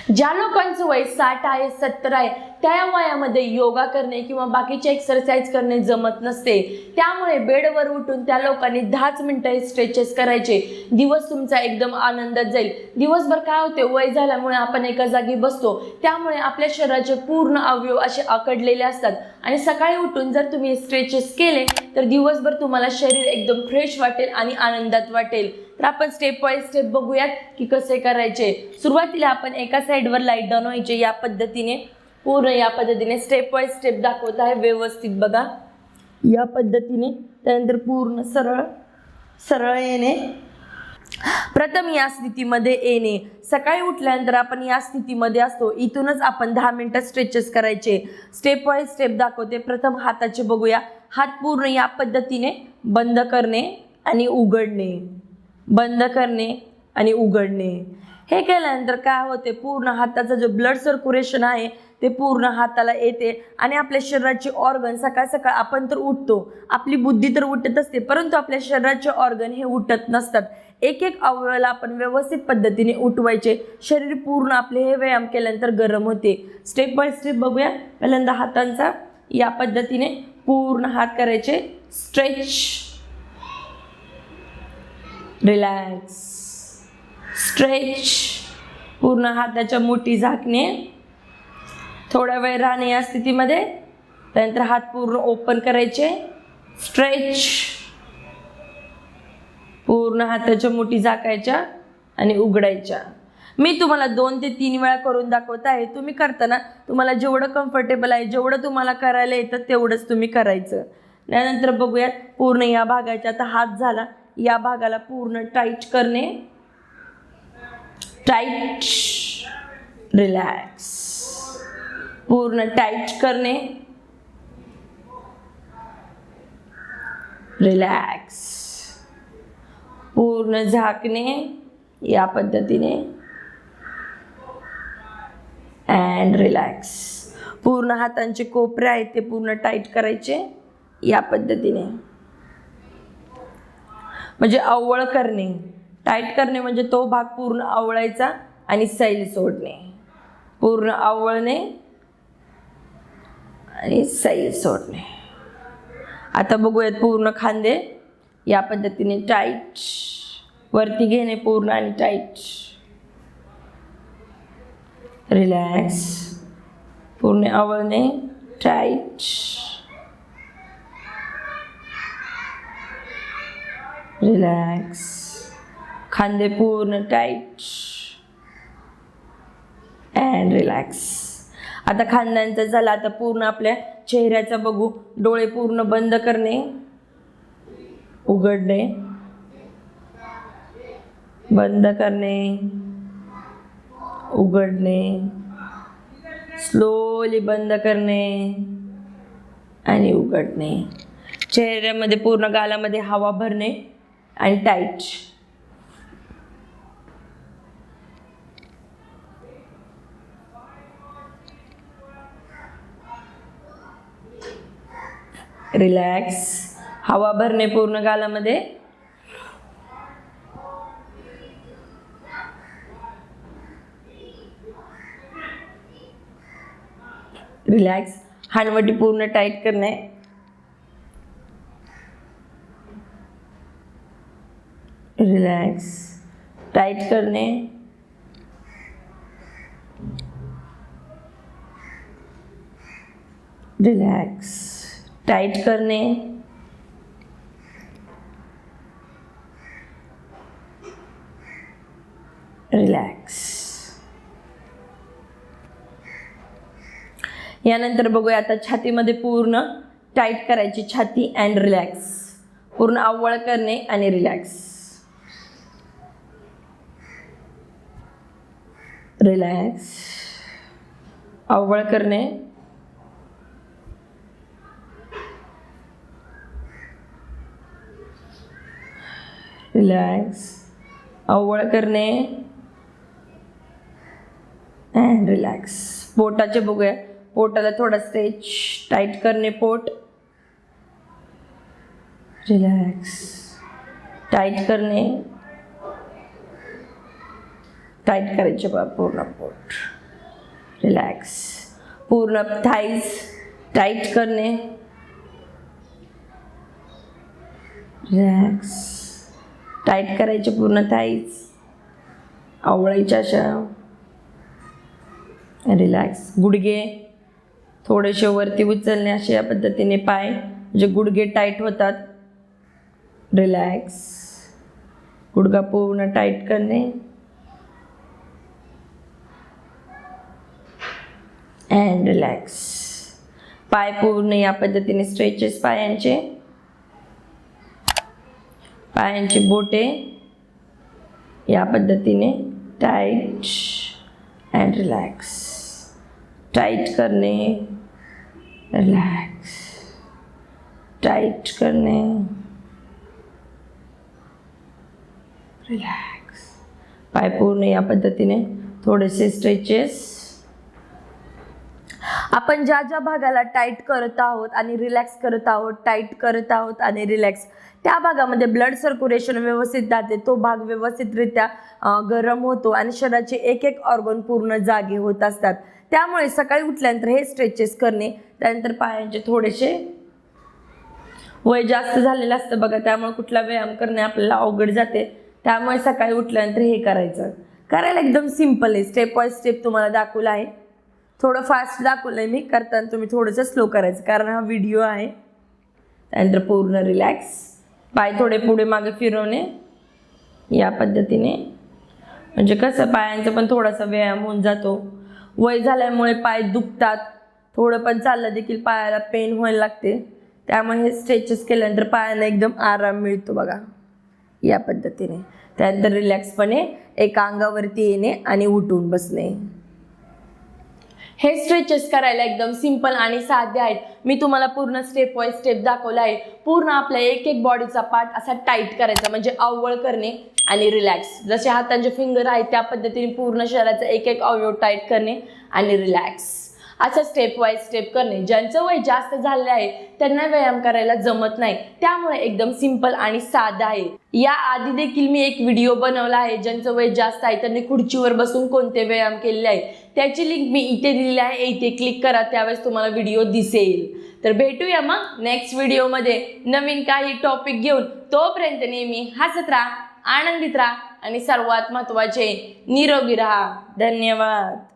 ज्या लोकांचं वय 60 आहे 70 आहे त्या वयामध्ये योगा करणे किंवा बाकीचे एक्सरसाइज करणे जमत नसते, त्यामुळे बेडवर उठून त्या लोकांनी 10 मिनिटं स्ट्रेचेस करायचे. दिवस तुमचा एकदम आनंदात जाईल. दिवसभर काय होते, वय झाल्यामुळे आपण एका जागी बसतो, त्यामुळे आपल्या शरीराचे पूर्ण अवयव असे आखडलेले असतात आणि सकाळी उठून जर तुम्ही स्ट्रेचेस केले तर दिवसभर तुम्हाला शरीर एकदम फ्रेश वाटेल आणि आनंदात वाटेल. तर आपण स्टेप बाय स्टेप बघूयात की कसे करायचे. सुरुवातीला आपण एका साईडवर लाईट डाऊन व्हायचे, या पद्धतीने पूर्ण या पद्धतीने स्टेप बाय स्टेप दाखवत आहे, व्यवस्थित बघा या पद्धतीने. त्यानंतर पूर्ण सरळ सरळ येणे. प्रथम या स्थितीमध्ये येणे. सकाळी उठल्यानंतर आपण या स्थितीमध्ये असतो, इथूनच आपण 10 मिनिटं स्ट्रेचेस करायचे. स्टेप बाय स्टेप दाखवते. प्रथम हाताचे बघूया. हात पूर्ण या पद्धतीने बंद करणे आणि उघडणे, बंद करणे आणि उघडणे. हे केल्यानंतर काय होते, पूर्ण हाताचं जे ब्लड सर्क्युलेशन आहे ते पूर्ण हाताला येते आणि आपल्या शरीराचे ऑर्गन सकाळ सकाळ आपण तर उठतो, आपली बुद्धी तर उठत असते, परंतु आपल्या शरीराचे ऑर्गन हे उठत नसतात. एक एक अवयवाला आपण व्यवस्थित पद्धतीने उठवायचे. शरीर पूर्ण आपले हे व्यायाम केल्यानंतर गरम होते. स्टेप बाय स्टेप बघूया. पहिल्यांदा हातांचा या पद्धतीने पूर्ण हात करायचे. Stretch, relax, stretch. पूर्ण हाताच्या मुठी झाकणे. थोडा वेळ राहणे या स्थितीमध्ये. त्यानंतर हात पूर्ण ओपन करायचे. स्ट्रेच. पूर्ण हाताच्या मुठी झाकायच्या आणि उघडायच्या. मी तुम्हाला 2 ते 3 वेळा करून दाखवत आहे. तुम्ही करताना तुम्हाला जेवढं कम्फर्टेबल आहे, जेवढं तुम्हाला करायला येतं तेवढंच तुम्ही करायचं. त्यानंतर बघूयात पूर्ण या भागाच्या, आता हात झाला, या भागाला पूर्ण टाईट करणे. Tight, relax. पूर्ण टाईट करणे, रिलॅक्स. पूर्ण झाकणे या पद्धतीने अँड रिलॅक्स. पूर्ण हातांचे कोपरे आहेत ते पूर्ण टाईट करायचे या पद्धतीने. म्हणजे आवळ करणे. टाईट करणे म्हणजे तो भाग पूर्ण आवळायचा आणि सैल सोडणे. पूर्ण आवळणे आणि सैल सोडणे. आता बघूयात पूर्ण खांदे या पद्धतीने टाईट वरती घेणे पूर्ण आणि टाईट. रिलॅक्स. पूर्ण आवळणे, टाईट, रिलॅक्स. खांदे पूर्ण टाईट अँड रिलॅक्स. आता खांद्यांचं झालं. आता पूर्ण आपल्या चेहऱ्याचा बघू. डोळे पूर्ण बंद करणे, उघडणे, बंद करणे, उघडणे, स्लोली बंद करणे आणि उघडणे. चेहऱ्यामध्ये पूर्ण गालामध्ये हवा भरणे आणि टाईट. रिलॅक्स. हवा भरणे पूर्ण गालामध्ये. रिलॅक्स. हानवटी पूर्ण टाईट करणे. रिलॅक्स. टाईट करणे. रिलॅक्स. टाईट करणे. रिलॅक्स. यानंतर बघूया आता छातीमध्ये पूर्ण टाईट करायची छाती अँड रिलॅक्स. पूर्ण आवळ करणे आणि रिलॅक्स. रिलॅक्स. आवळ करणे. रिलॅक्स. आवळ करणे अँड रिलॅक्स. पोटाचे बघूया. पोटाला थोडा स्ट्रेच, टाईट करणे पोट. रिलॅक्स. टाईट करणे टाईट करायचे बघा पूर्ण पोट. रिलॅक्स. पूर्ण थाईज टाईट करणे. रिलॅक्स. टाईट करायचे पूर्ण थाईज. आवळायच्या अशा. रिलॅक्स. गुडघे थोडेसे वरती उचलणे अशा या पद्धतीने पाय म्हणजे गुडघे टाईट होतात. रिलॅक्स. गुडघा पूर्ण टाईट करणे. And relax. पाय पूर्ण या पद्धतीने स्ट्रेचेस पायांचे बोटे या पद्धतीने टाईट अँड रिलॅक्स. टाईट करणे. रिलॅक्स. टाईट करणे. रिलॅक्स. पाय पूर्ण या पद्धतीने थोडेसे स्ट्रेचेस. आपण ज्या ज्या भागाला टाईट करत आहोत आणि रिलॅक्स करत आहोत, टाईट करत आहोत आणि रिलॅक्स, त्या भागामध्ये ब्लड सर्क्युलेशन व्यवस्थित जाते. तो भाग व्यवस्थितरित्या गरम होतो आणि शरीराचे एक एक ऑर्गन पूर्ण जागे होत असतात. त्यामुळे सकाळी उठल्यानंतर हे स्ट्रेचेस करणे. त्यानंतर पायांचे थोडेसे वय जास्त झालेलं असतं बघा, त्यामुळे कुठला व्यायाम करणे आपल्याला अवघड जाते. त्यामुळे सकाळी उठल्यानंतर हे करायचं. करायला एकदम सिम्पल आहे. स्टेप बाय स्टेप तुम्हाला दाखवलं आहे. थोडं फास्ट दाखवलं आहे मी. करताना तुम्ही थोडंसं स्लो करायचं कारण हा व्हिडिओ आहे. त्यानंतर पूर्ण रिलॅक्स. पाय थोडे पुढे मागे फिरवणे या पद्धतीने. म्हणजे कसं पायांचा पण थोडासा व्यायाम होऊन जातो. वय झाल्यामुळे पाय दुखतात. थोडं पण चाललं देखील पायाला पेन व्हायला लागते. त्यामुळे हे स्ट्रेचेस केल्यानंतर पायांना एकदम आराम मिळतो बघा या पद्धतीने. त्यानंतर रिलॅक्सपणे एका अंगावरती येणे आणि उठून बसणे. हे स्ट्रेचेस करायला एकदम सिंपल आणि साधे आहेत. मी तुम्हाला पूर्ण स्टेप बाय स्टेप दाखवलं आहे. पूर्ण आपल्या एक एक बॉडीचा पार्ट असा टाईट करायचा म्हणजे अवळ करणे आणि रिलॅक्स. जसे हातांचे फिंगर आहेत त्या पद्धतीने पूर्ण शरीराचा एक एक अवयव टाईट करणे आणि रिलॅक्स. असं स्टेप बाय स्टेप करणे. ज्यांचं वय जास्त झालेलं आहे त्यांना व्यायाम करायला जमत नाही, त्यामुळे एकदम सिंपल आणि साधा आहे. या आधी देखील मी एक व्हिडिओ बनवला आहे. ज्यांचं वय जास्त आहे त्यांनी खुर्चीवर बसून कोणते व्यायाम केलेले आहे त्याची लिंक मी इथे दिलेली आहे. इथे क्लिक करा, त्यावेळेस तुम्हाला व्हिडिओ दिसेल. तर भेटूया मग नेक्स्ट व्हिडिओमध्ये नवीन काही टॉपिक घेऊन. तोपर्यंत नेहमी हसत राहा, आनंदित राहा आणि सर्वात महत्त्वाचे निरोगी राहा. धन्यवाद.